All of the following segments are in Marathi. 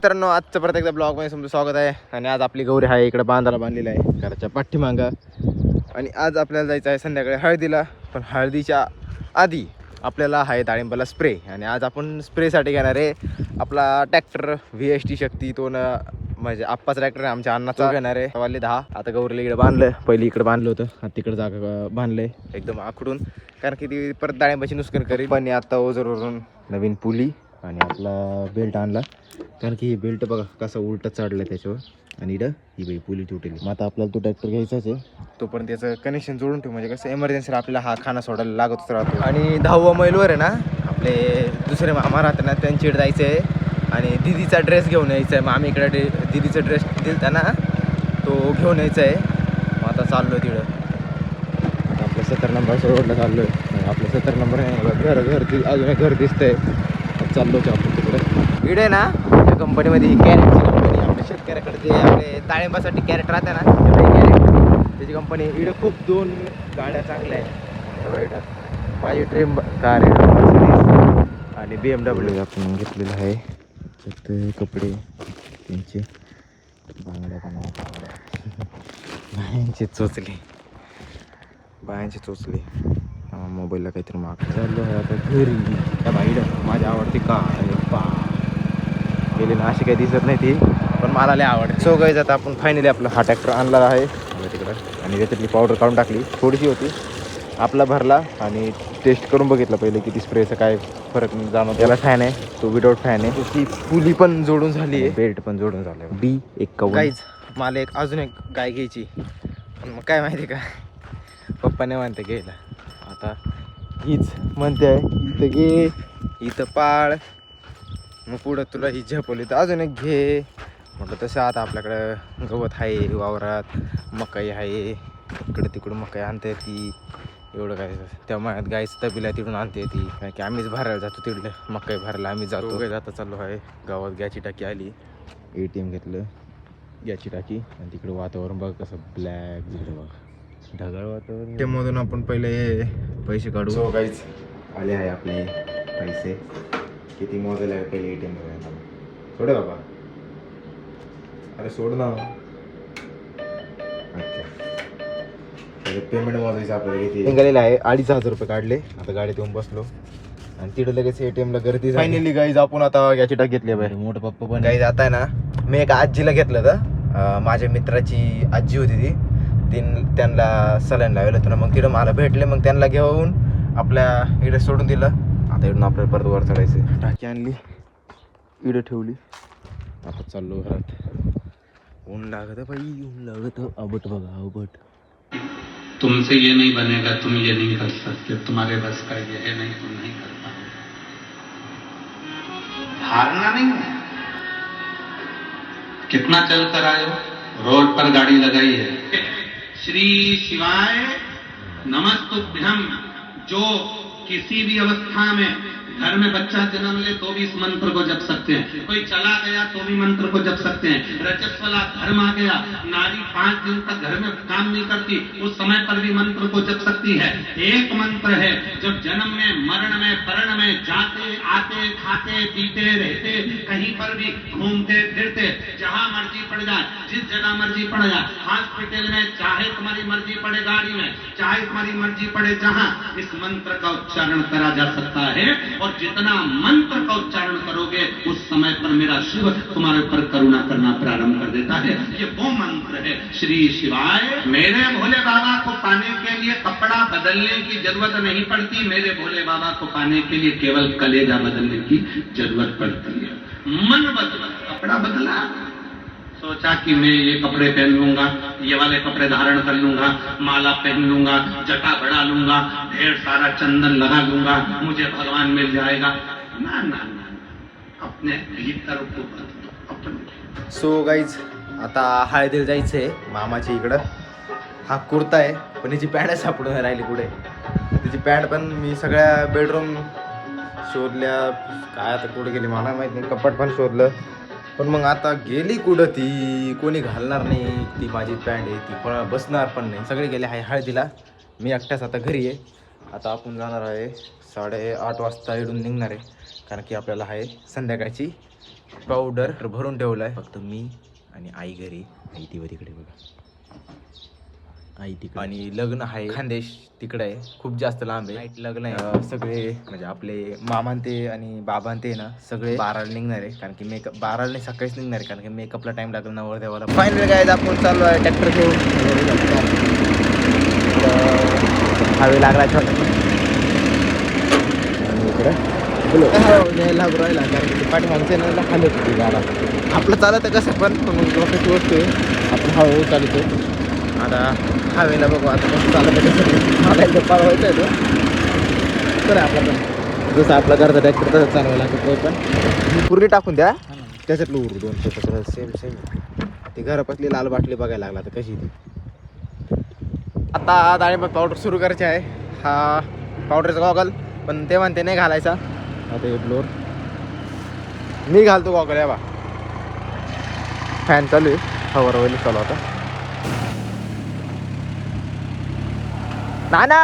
मित्रांनो, आजचं परत एकदा ब्लॉगमध्ये तुमचं स्वागत आहे. आणि आज आपली गौरी आहे इकडे बांधाला बांधलेली आहे घराच्या पाठीमागं. आणि आज आपल्याला जायचं आहे संध्याकाळी हळदीला. पण हळदीच्या आधी आपल्याला आहे डाळिंबाला स्प्रे. आणि आज आपण स्प्रेसाठी घेणार आहे आपला ट्रॅक्टर VST शक्ती. तो म्हणजे आप्पाचा ट्रॅक्टर आहे, आमच्या अण्णाचा घेणार आहे. वाले 10. आता गौरीला इकडे बांधलं, पहिली इकडे बांधलं होतं, आता तिकडे जागा बांधलंय एकदम आखडून, कारण की ती परत डाळिंबाची नुकसान करेल. पण आता ओझरवरून नवीन पुली आणि आपला बेल्ट आणला, कारण की ही बेल्ट बघा कसं उलटं चढलं त्याच्यावर. आणि इकडं ही बाई पुली तुटेली. मग आता आपल्याला तो ट्रॅक्टर घ्यायचाच आहे, तोपर्यंत त्याचं कनेक्शन जोडून ठेवू, म्हणजे कसं इमर्जन्सीला आपल्याला हा खाना सोडायला लागतच राहतो. आणि 10व्या मैलवर आहे ना आपले दुसरे मामा राहते ना, त्यांच्याकडे जायचं आहे आणि दिदीचा ड्रेस घेऊन यायचा आहे. मग आम्ही इकडे दिदीचा ड्रेस दिलता ना, तो घेऊन यायचा आहे. मग आता चाललो तिकडं. आता आपलं 70 नंबर रोडला चाललो आहे. आपलं 70 नंबर आहे, घर अजून एक घर दिसतंय. चाललो की आपण तिकडे. इकडे ना त्या कंपनीमध्ये ही कॅरेटची कंपनी, आपल्या शेतकऱ्याकडे जे आपले डाळिंबासाठी कॅरेट राहते ना, कॅरेट त्याची कंपनी. इकडे खूप 2 गाड्या चांगल्या आहेत. माझी ड्रीम कार आहे आणि BMW आपण घेतलेलं आहे. त्यात कपडे त्यांचे बांगड्या बायांचे चोचले मोबाईलला काहीतरी माग चाललो आहे आता घरी. त्या बाईला माझी आवडती कार गेली ना, अशी काही दिसत नाही ती, पण मला लय आवडते. सो गाईज आता आपण फायनली आपला हा ट्रॅक्टर आणला आहे तिकडं. आणि त्याच्यातली पावडर काढून टाकली, थोडीशी होती. आपला भरला आणि टेस्ट करून बघितलं पहिले किती स्प्रेचं काय फरक जाणवतो. त्याला फॅन आहे, तो विदाउट फॅन आहे. त्याची पुली पण जोडून झाली आहे, बेल्ट पण जोडून झालं आहे. D51. गाईज मला अजून एक गाय घ्यायची, पण मग काय माहिती का, पप्पाने म्हणते घ्यायला. आता हीच म्हणते आहे इथं घे, इथं पाळ, मग पुढं तुला ही झपवली तर अजून एक घे. म्हटलं तसं आता आपल्याकडं गवत आहे वावरात, मकाई आहे, इकडं तिकडून मकाई आणते ती. एवढं काय त्या मळ्यात गायचं तबीला तिकडून आणते ती, कारण की आम्हीच भरायला जातो तिकडलं मकाई भरायला आम्ही जातो. काय जाता चाललो आहे गावात. गॅसची टाकी आली, ATM घेतलं, गॅसची टाकी. आणि तिकडं वातावरण बघ कसं ब्लॅक झालं बघ, ढगाळ वातावरण. त्यामधून आपण पहिले पैसे काढू. सो गाईज आले आहे आपले पैसे. किती मोजायला आहे पहिले ATM बघायला. सोड बाबा, अरे सोड ना. अच्छा, पेमेंट मोजायचं आपल्याला किती निघालेलं आहे. 2,500 रुपये काढले. आता गाडीत येऊन बसलो आणि तिकडे लगेच ATMला गर्दी. फायनली गाईज आपण आता याची टाक घेतली आहे. मोठं पप्पा पण गाईज आता आहे ना. मी एका आजीला घेतलं तर माझ्या मित्राची आजी होती ती, त्यांना सलाईन लावलं होतं ना. मग तिकडं मला भेटले, मग त्यांना घेऊन आपल्या इकडे सोडून दिलं. आता इकडून आपल्याला परत वर चढायचं. टाकी आणली, इकडे ठेवली. आता चाललो घरात. ऊन लागत भाई, ऊन लागत. अबट बघा अबट. तुमसे ये नहीं बनेगा, तुम ये नहीं कर सकते, तुम्हारे बस का ये है नहीं, तुम नहीं कर पाओगे. हारना नहीं है. कितना चल कर आए हो, रोड पर गाड़ी लगाई है. श्री शिवाय नमस्तुभ्यम. जो किसी भी अवस्था में घर में बच्चा जन्म ले तो भी इस मंत्र को जप सकते हैं. कोई चला गया तो भी मंत्र को जप सकते हैं. रजस्वला धर्म आ गया, नारी 5 दिन तक घर में काम नहीं करती, उस समय पर भी मंत्र को जप सकती है. एक मंत्र है, जब जन्म में, मरण में, परण में, जाते आते, खाते पीते रहते, कहीं पर भी घूमते फिरते, जहां मर्जी पड़ जाए, जिस जगह मर्जी पड़ जाए, हॉस्पिटल में, चाहे तुम्हारी मर्जी पड़े गाड़ी में, चाहे तुम्हारी मर्जी पड़े जहां, इस मंत्र का उच्चारण करा जा सकता है. और जितना मंत्र का उच्चारण करोगे उस समय पर मेरा शिव तुम्हारे ऊपर करुणा करना प्रारंभ कर देता है. ये वो मंत्र है, श्री शिवाय. मेरे भोले बाबा को पाने के लिए कपड़ा बदलने की जरूरत नहीं पड़ती. मेरे भोले बाबा को पाने के लिए केवल कलेजा बदलने की जरूरत पड़ती है. मन बदला, कपड़ा बदला, सोचा कि मैं ये कपड़े पहन लूंगा, ये वाले कपड़े धारण कर लूंगा, माला पहन लूंगा, जटा बढ़ा लूंगा, ढेर सारा चंदन लगा लूंगा, मुझे भगवान मिल जाएगा. ना ना ना, अपने भीतर को बदलो अपने. सो गाईज आता हळदीला जायचं आहे मामाच्या इकडं. हा कुर्ता आहे, पण याची पॅन्ट सापडून राहिली कुठे. त्याची पॅन्ट पण मी सगळ्या बेडरूम शोधल्या, काय आता कुठे गेली मला माहीत नाही. कपाट पण शोधलं, पण मग आता गेली कुठं ती, कोणी घालणार नाही. ती माझी पॅन्ट आहे, ती कोणा बसणार पण नाही. सगळे गेले आहे हळदीला, मी एकटाच आता घरी आहे. आता आपण जाणार आहे 8:30 वाजता इकडून निघणार आहे, कारण की आपल्याला आहे संध्याकाळची पावडर भरून ठेवलाय. फक्त मी आणि आई घरी. आई ती तिकडे बघा, आई तिकडे. आणि लग्न आहे खानदेश तिकडे आहे, खूप जास्त लांब आहे. नाईट लग्न आहे. सगळे म्हणजे आपले मामान ते आणि बाबां ते ना सगळे 12ला निघणार आहे, कारण की मेकअप 12ला नाही सकाळीच निघणार आहे, कारण की मेकअपला टाइम लागला नवर देवाला. फायनल काय आपण चालू आहे ट्रॅक्टर घेऊन. हवे लागला छोटा न्यायला राहिला, कारण की पाठीमागचे ना खाली होती गाडा. आपलं चालत कसं पण लोकांची वस्तू आहे, आपण हळूहळू चालतो. आता हवेला बघू आता कसं चालत कसं मला एकदा पाळवायचं आहे तो तर आपला पण जसं आपला घरचा ट्रॅक्टर तसं चालवायला लागतो. पण पूर्ण टाकून द्या त्याच्यातलं उरू 2 पेपर सेम ते घरापासली लाल बाटली बघायला लागला तर कशी ती. आता डाळिंब पावडर सुरू करायची आहे. हा पावडरचा गॉगल पण ते म्हणते नाही घालायचा. आता हे ब्लोअर मी घालतो गॉगल. या बा फॅन चालू आहे, हवर वगैरे चालू होता. नाना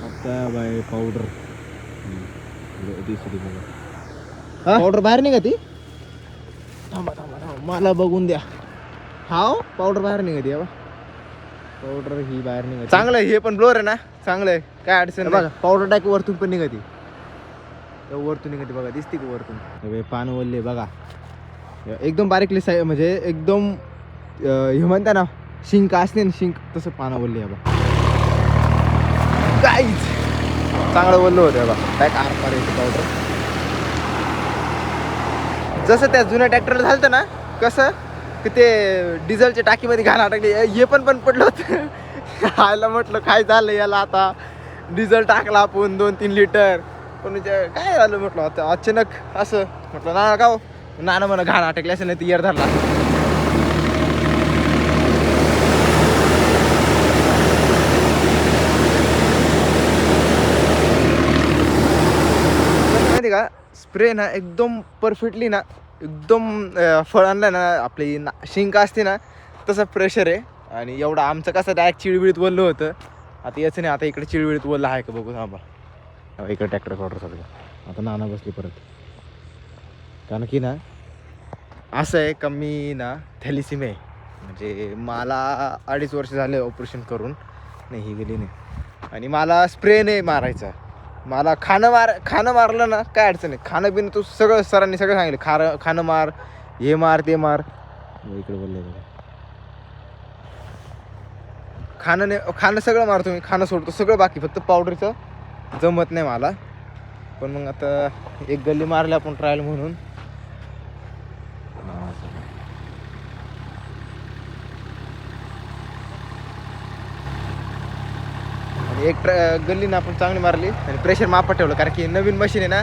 आता बाय पावडर पावडर बाहेर नाही का ती. थांबा मला बघून द्या. हाव पावडर बाहेर निघते बा. पावडर ही बाहेर निघते. चांगलं हे पण ब्लोअर आहे ना, चांगलं आहे, काय अडचण बघा. पावडर टाक वरतून पण निघते, वरतून निघते बघा, दिसते की वरतून. पान वल्ले बघा एकदम बारीकली साई, म्हणजे एकदम हे म्हणता ना शिंक असते ना शिंक, तसं पानं वल्ले बघा. काहीच चांगलं वल्लं होतं बघा. काय आरपार येते पावडर. जसं त्या जुन्या ट्रॅक्टरला झालं ना, कसं की ते डिझेलच्या टाकीमध्ये घाला टाकले, हे पण पडलं होतं. खायला म्हटलं काय झालं याला, आता डिझेल टाकला आपण 2-3 लिटर, पण काय झालं म्हटलं आता अचानक असं म्हटलं नाना का नाना म्हणा घाण अटकले असं नाही, ती इयर धरला. माहिती का स्प्रे ना एकदम परफेक्टली ना, एकदम फळ आणलं ना आपली शिंक असते ना तसं प्रेशर आहे. आणि एवढं आमचं कसं डायरेक्ट चिळविळीत वल्लं होतं. आता याचं नाही, आता इकडे चिळविळीत वल्लं आहे का बघू. थांबा इकडे ट्रॅक्टर पावडर चालू. आता नाना बसली परत, कारण की ना असं आहे का मी ना थॅलिसिमिया आहे, म्हणजे मला 2.5 वर्ष झाले ऑपरेशन करून. नाही ही गेली नाही. आणि मला स्प्रे नाही मारायचा, मला खाणं मारलं ना काय अडचण नाही. खाणं बिणं तू सगळं सरांनी सगळं सांगितलं, खाणं मार, हे मार ते मार. इकडे बोलले खाणं सगळं मारतो मी, खाणं सोडतो सगळं, बाकी फक्त पावडरचं जमत नाही मला. पण मग आता एक गल्ली मारली आपण ट्रायल म्हणून. आणि एक गल्लीनं आपण चांगली मारली आणि प्रेशर मापात ठेवलं, कारण की नवीन मशीन आहे ना,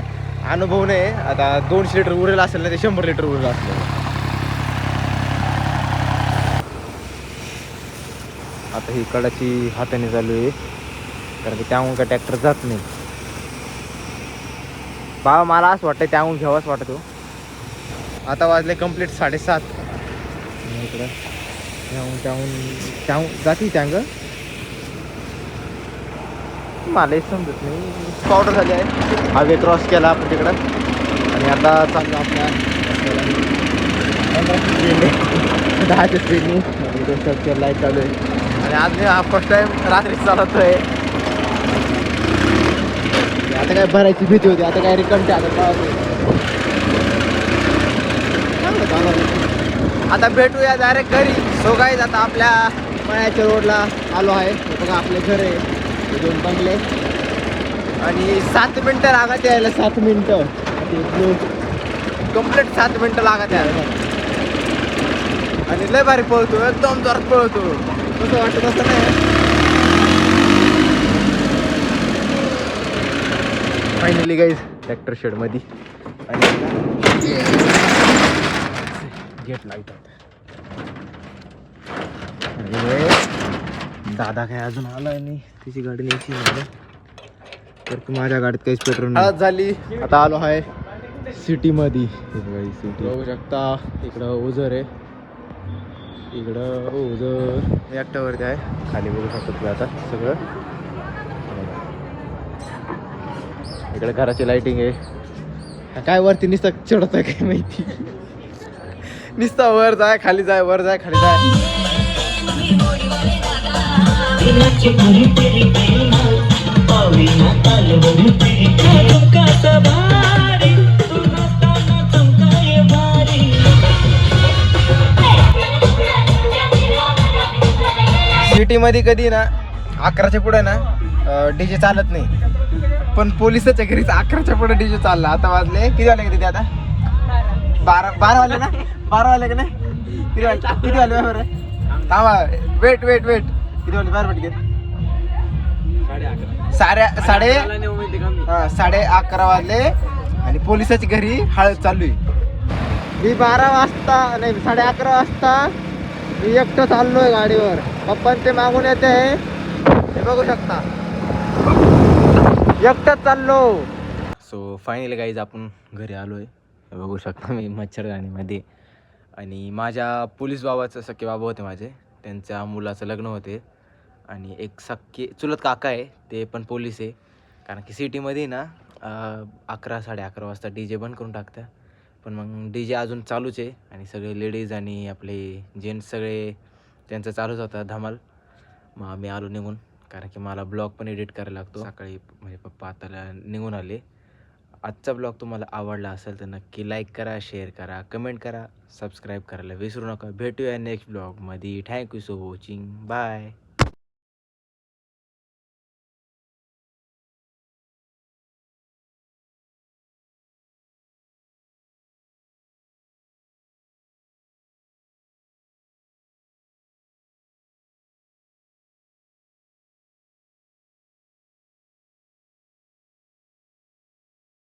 अनुभव नाही. आता 200 लिटर उरेल असेल ना, ते 100 लिटर उरेल असेल. आता ही कडाची हाताने चालू आहे, कारण की त्यामुळे काय ट्रॅक्टर जात नाही. बाबा मला असं वाटतं त्याहून घ्यावाच वाटतो. आता वाजले कंप्लीट 7:30. इकडं त्याहून जाती टँग मलाही समजत नाही. पावडर झाली आहे, हायवे क्रॉस केला आपण तिकडं. आणि आता चालू आपल्या 10च्या स्पीडने लाईट चालू आहे. आणि आज मी हा फर्स्ट टाइम रात्री चालवतोय. आता काय भरायची भीती होती, आता काय रिकमते. आता भेटूया डायरेक्ट घरी. सो गाईज आता आपल्या मळ्याच्या रोडला आलो आहे. बघा आपले घर आहे, 2 बंगले. आणि 7 मिनटं लागत यायला, 7 मिनटं कंप्लीट 7 मिनटं लागत यायला. आणि लय भारी पळतो, एकदम जोरात पळतो, कसं वाटतं तसं नाही. फायनली गाईज ट्रॅक्टर शेड मध्ये आणि गेट लाईट. दादा काय अजून आला नाही, त्याची गाडी न्यायची नाही, तर माझ्या गाडीत काहीच पेट्रोल नाही. झाली आता आलो आहे सिटी मध्ये. सिटी बघू शकता, इकडं ओझर आहे. इकडं ओझं एकट्यावरती आहे, खाली बघू शकतो तुम्ही आता सगळं. इकडे घराची लाइटिंग आहे. काय वरती नुसतं चढत आहे काय माहिती, नुसता वर जाय खाली जाय, वर जाय खाली जाय. सिटीमध्ये कधी ना 11च्या पुढे ना डीजे चालत नाही, पण पोलिसाच्या घरीच 11च्या पुढे डीजे चालला. आता वाजले किती वाजले का तिथे आता? 12 वाजले ना, 12 वाजले का नाही? किती वाजले बरं? थांबा, वेट किती वाजले बाहेर पटके? 11:30 वाजले आणि पोलिसाच्या घरी हळद चालू आहे. मी 12 वाजता नाही 11:30 वाजता मी एकटं चाललोय गाडीवर. पप्पा ते मागून येते, हे बघू शकता, एकटंच चाललो. सो फायनली गाईज आपण घरी आलोय. हे बघू शकता मी मच्छरदाणीमध्ये. आणि माझ्या पोलीस बाबाचं सख्खे बाबा होते माझे, त्यांच्या मुलाचं लग्न होते. आणि एक सख्खे चुलत काका आहे, ते पण पोलीस आहे. कारण की सिटीमध्ये ना 11-11:30 वाजता डी जे बंद करून टाकतात. पण मग डी जे अजून चालूच आहे आणि सगळे लेडीज आणि आपले जेंट्स सगळे त्यांचं चालूच होता धमाल. मग आम्ही आलो निघून, कारण की मला ब्लॉग पण एडिट करायला लागतो. सकाळी म्हणजे पप्पा आता निघून आले. आजचा ब्लॉग तुम्हाला आवडला असेल तर नक्की लाईक करा, शेअर करा, कमेंट करा, सबस्क्राईब करायला विसरू नका. भेटूया नेक्स्ट ब्लॉगमध्ये. Thank you so watching. बाय.